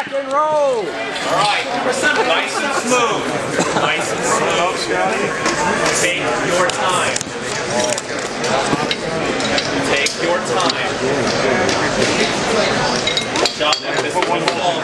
Rock and roll. All right. Nice and smooth. Nice and smooth. Take your time. Take your time. Shot that this one ball.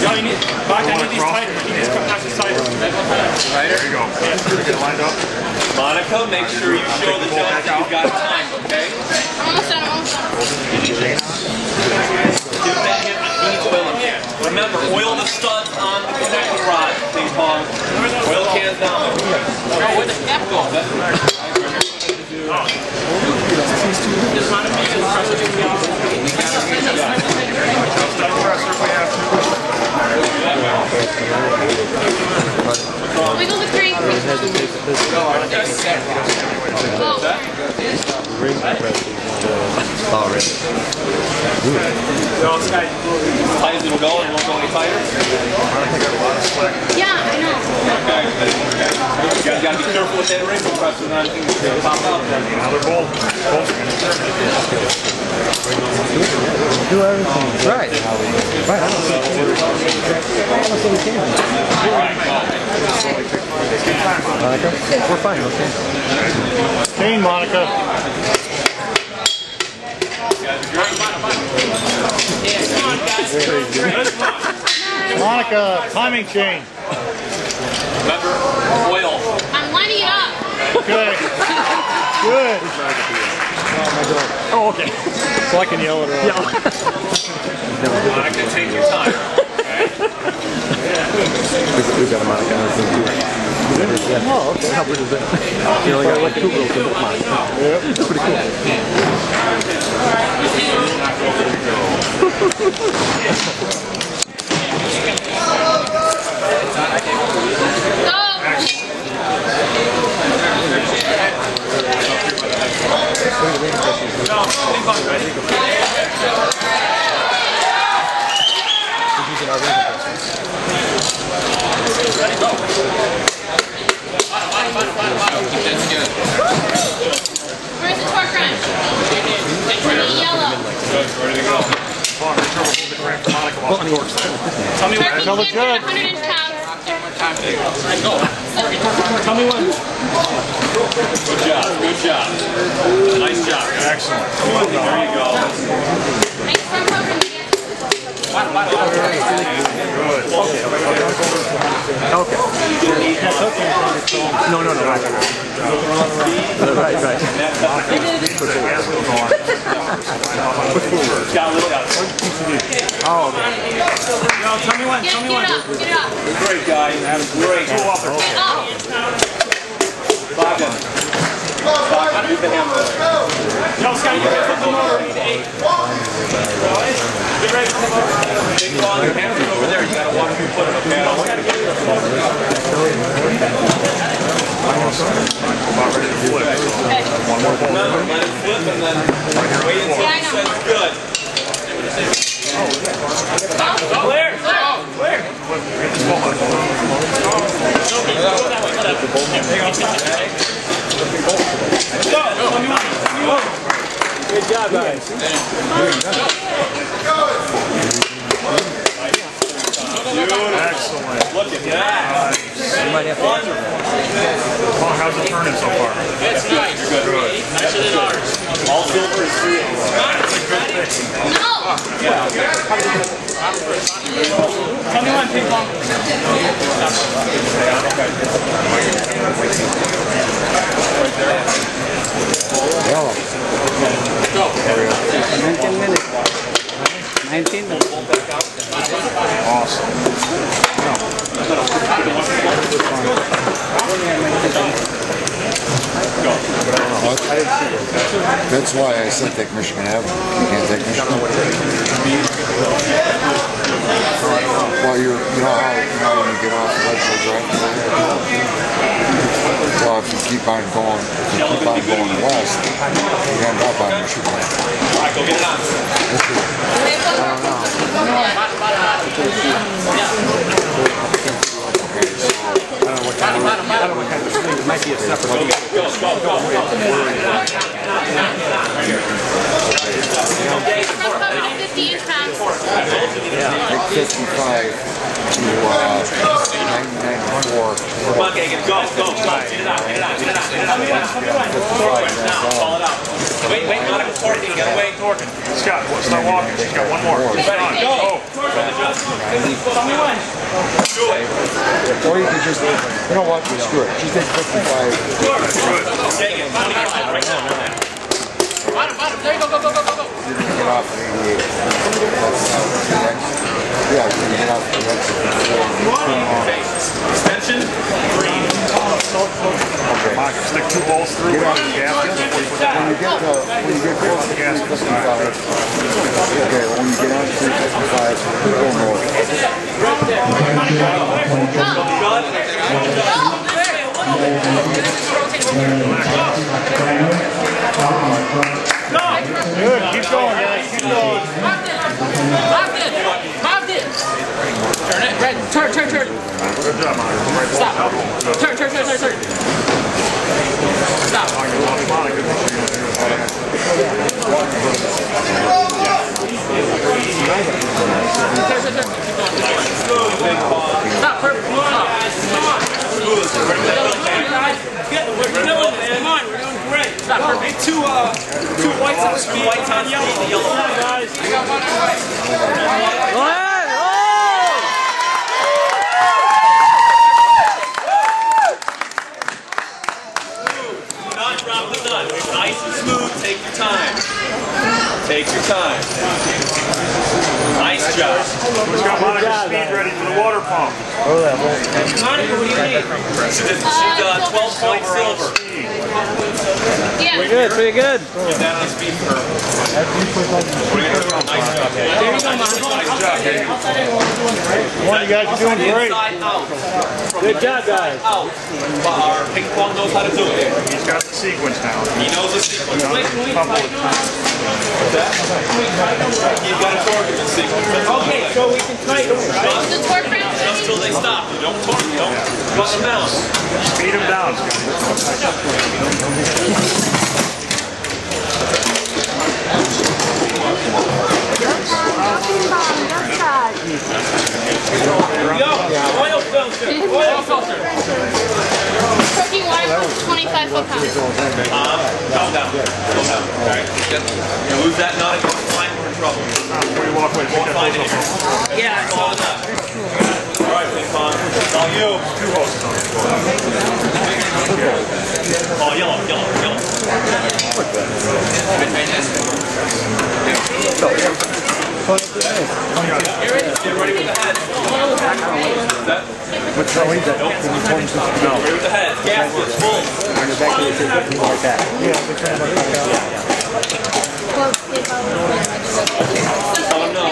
Johnny, Bogdan, I need these tighter. You need to pass this tighter. There you go. Get it lined up. Monica, make sure you show the judge that you've got time, okay? Almost done, almost done. Give that hip, he needs oil again. Remember, oil the studs on the connecting rod, ping pong. Oil cans down. Oh, where the cap go? Wiggle the crank. Already. Tight as it'll go, and it won't go any tighter. Yeah, I know. You guys gotta be careful with that ring compressor, not anything that's gonna pop out. Another bolt. Do everything. Right. Right. I don't see the camera. Monica? We're fine, okay. Chain, Monica. Monica, timing chain. Remember, oil. I'm lining it up. Okay. Good. Oh, okay. So I can yell at her. Monica, take your time. We've got a Monica on our thing too. Oh, okay. How big is that? You only got like 2 wheels in both Monica. Yeah. That's pretty cool. Ready, go. Where's the torque wrench? It's in the yellow. Ready to go. Tell me when. Turkey can't 100 inch pounds. Tell me when. Good job. Good job. Nice job. Excellent. There you go. Nice front program. Okay. No. Right. Oh, okay. No, tell me when. Get it up. Great, guys. Great. Oh. Bogdan. Bogdan, move the hammer. No, Scott, you can put the motor in 8. Get ready for the motor. Big long hammer over there. You gotta walk your foot, okay? Remember, let it flip and then wait until it says good. Clear. Clear. Good job, guys. Excellent. Look at that. You might have to. Oh, how's it turning so far? It's nice. Good. Nicer than ours. All silver is free. No. Tell me when, ping pong. Yellow. Go. 19 minutes. 19 minutes. Awesome. That's why I said take Michigan Avenue. You can't take Michigan. Well, you know how when you get off the Ledger Drive, well, if you keep on going west, you end up on Michigan Avenue. All right, go get it on. I don't know what kind of thing. It might be a separate. Go. 55 to 1994. Come on, Gagen, go. Get it out. Now, call it out. Wait, not a torque. You gotta wait. Scott, start walking. She's got one more. Ready, go. Do it. Or you can just, you know what, screw it. She takes 55. Gagen, right now. Bottom. There you go. You can get off at 88. Yeah, you can get off at 88. Extension, green. Okay. Stick 2 bolts through Get it. off. When you get close to 355, okay, when you get on 355, go more. Good, keep going, guys. Keep going. Bogdan! Turn it, Red. Turn. Good job, Mike. Stop. Turn. Stop. Stop, perfect. Come on, we're doing great. Stop, perfect. Two whites on speed, whites on yellow. Guys. I got one white. Go ahead! Oh! Do not drop the nut. Nice and smooth. Take your time. Nice job. Who's got Monica's speed ready for the water pump? Monica, what do you need? She did 12-point silver. Yeah. Pretty good. Give that on speed for her. Nice job. There you go, Monica. Nice job, Gagen. Come on, you guys are doing great. Inside out. Good job, guys. Out. Our ping pong knows how to do it. He's got the sequence now. He knows the sequence. What's that? You've got a torque in the sequence. Okay, so we can tighten. The torque round? Just till they stop. You don't torque. You don't bust them down. Speed him down, Scott. Oil filter. Cooking wire for 25 foot-pounds. Calm down. Alright. You lose that nut, you're fine, we're in trouble. Before you walk away, pick that Find hose it. up. Yeah, I saw that. Alright, ping pong. It's all you. 2 hoses on the floor. Oh, yellow. Get ready with the head. That? What's that? Nope. No. Ready with the head. Gas works full. Like that. Tell them no.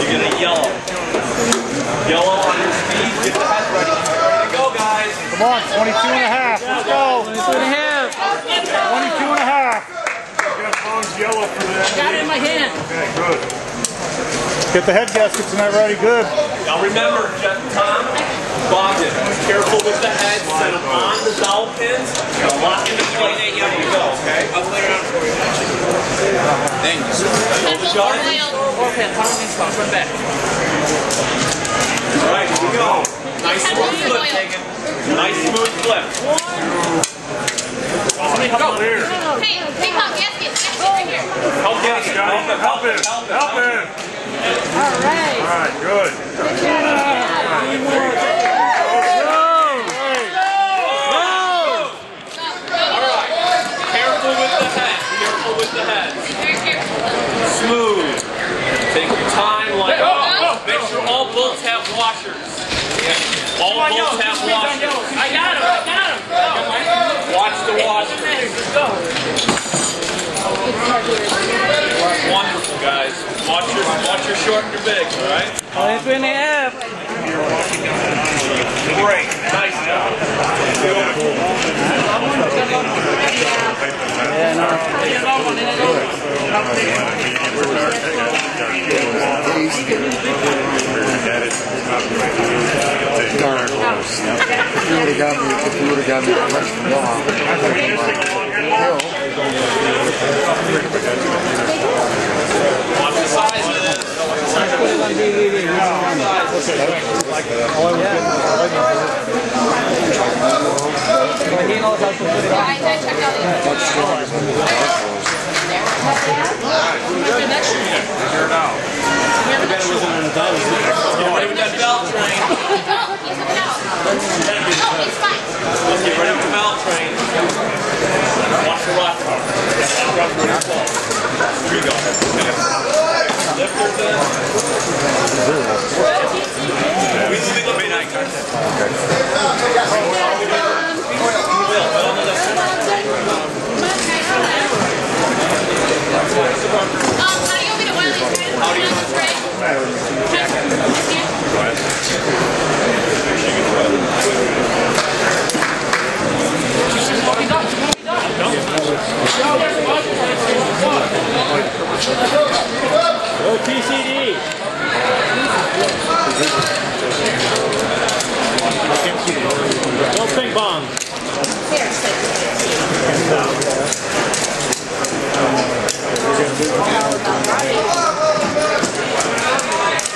You get a yellow. Yellow on your speed. Get the head ready. Ready to go, guys. Come on, 22 and a half. Let's go. 22 and a half. Get Tom's yellow for that. Got it in my hand. Okay, good. Get the head gaskets in that ready. Good. Now remember, Tom, Bogdan, careful with the head. Set them on the dowel pins. Lock in the plate. There you go, okay? I'll put it on for you. Thank you. Hold the jar. Okay, how do these come? Put it back. All right, here we go. Nice smooth flip, Gagen. Nice smooth flip. Go. Hey, Pop, gasket right here. Help Gagen. Help him. All right. All right, good. Careful with the head. Very careful. Smooth. Take your time. Make sure all bolts have washers. All bolts have washers. I got him. Watch the washers. Wonderful, guys. Watch your short and your big, all right? 23 and a half. Great. Nice job. Beautiful. If you would have got me the question wrong, Watch the size of this. He knows how to put it on. I checked out the Ready with that belt train. He's looking out. No, it's fine. Let's get ready with the belt train. Watch the rock car. Here you go. Lifters in. We see the midnight car. Will, put on the lifter. How do you want me to oil these guys? How do you want to spray? Go TCD. Go ping pong.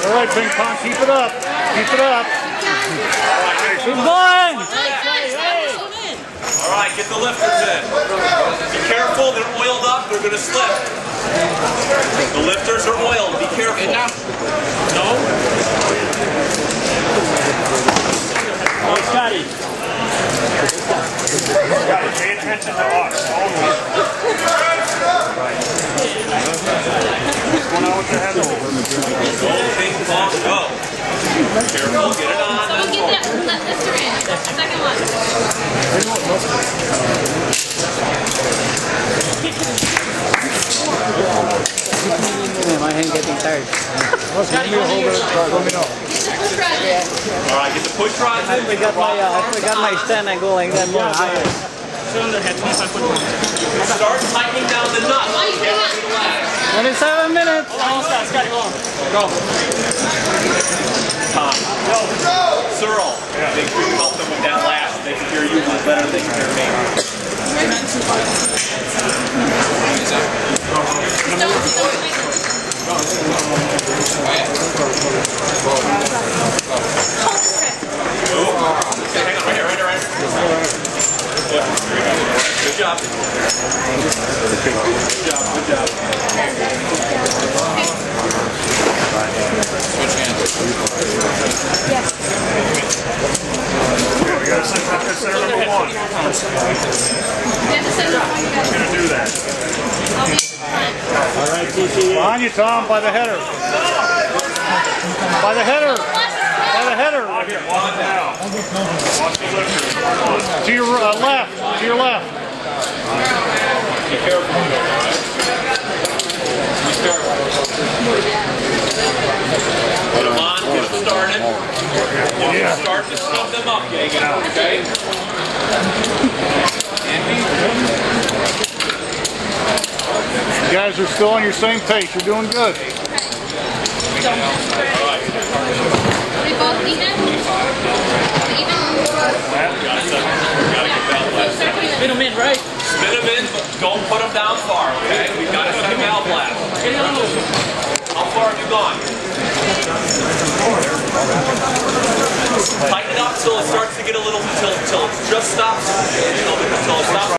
All right, ping pong, keep it up. Keep it up. Keep going. All right, get the lifters in. Be careful, they're oiled up, they're going to slip. The lifters are oiled, be careful. No? Oh, Scotty. Scotty, pay attention to us. Going on with the head over. Go, ping pong, go. Careful, get it on. Someone get that lifter in. Second one. My hand getting tired. Scotty, go here. Let me know. Push rod in. All right, get the push rods in. I forgot my stand and go like that more higher. Cylinder head, 25 foot long. Start tightening down the nuts. Why are you putting that? 27 minutes. Hold on, Scotty, hold on. Go. Tom. Cyril. Make sure you help them with that last. They can hear you a little better than they can hear me. Okay, hang on, right here. Good job. Good job. Okay, we got to set that center number one. We're going to do that. All right, TCD. Behind you, Tom, by the header. By the header. By the header. One down. Watch the lifter. To your left. To your left. Be careful. Be careful. Put them on, get them started. When you start to stuff them up, Gagen, okay? You guys are still on your same pace. You're doing good. All right. They both even? Gotta get that last. Spin them in, right? Spin them in, but don't put them down far, okay? We've got to set a valve blast. How far have you gone? Tighten it up till it starts to get a little, till it just stops, until it stops.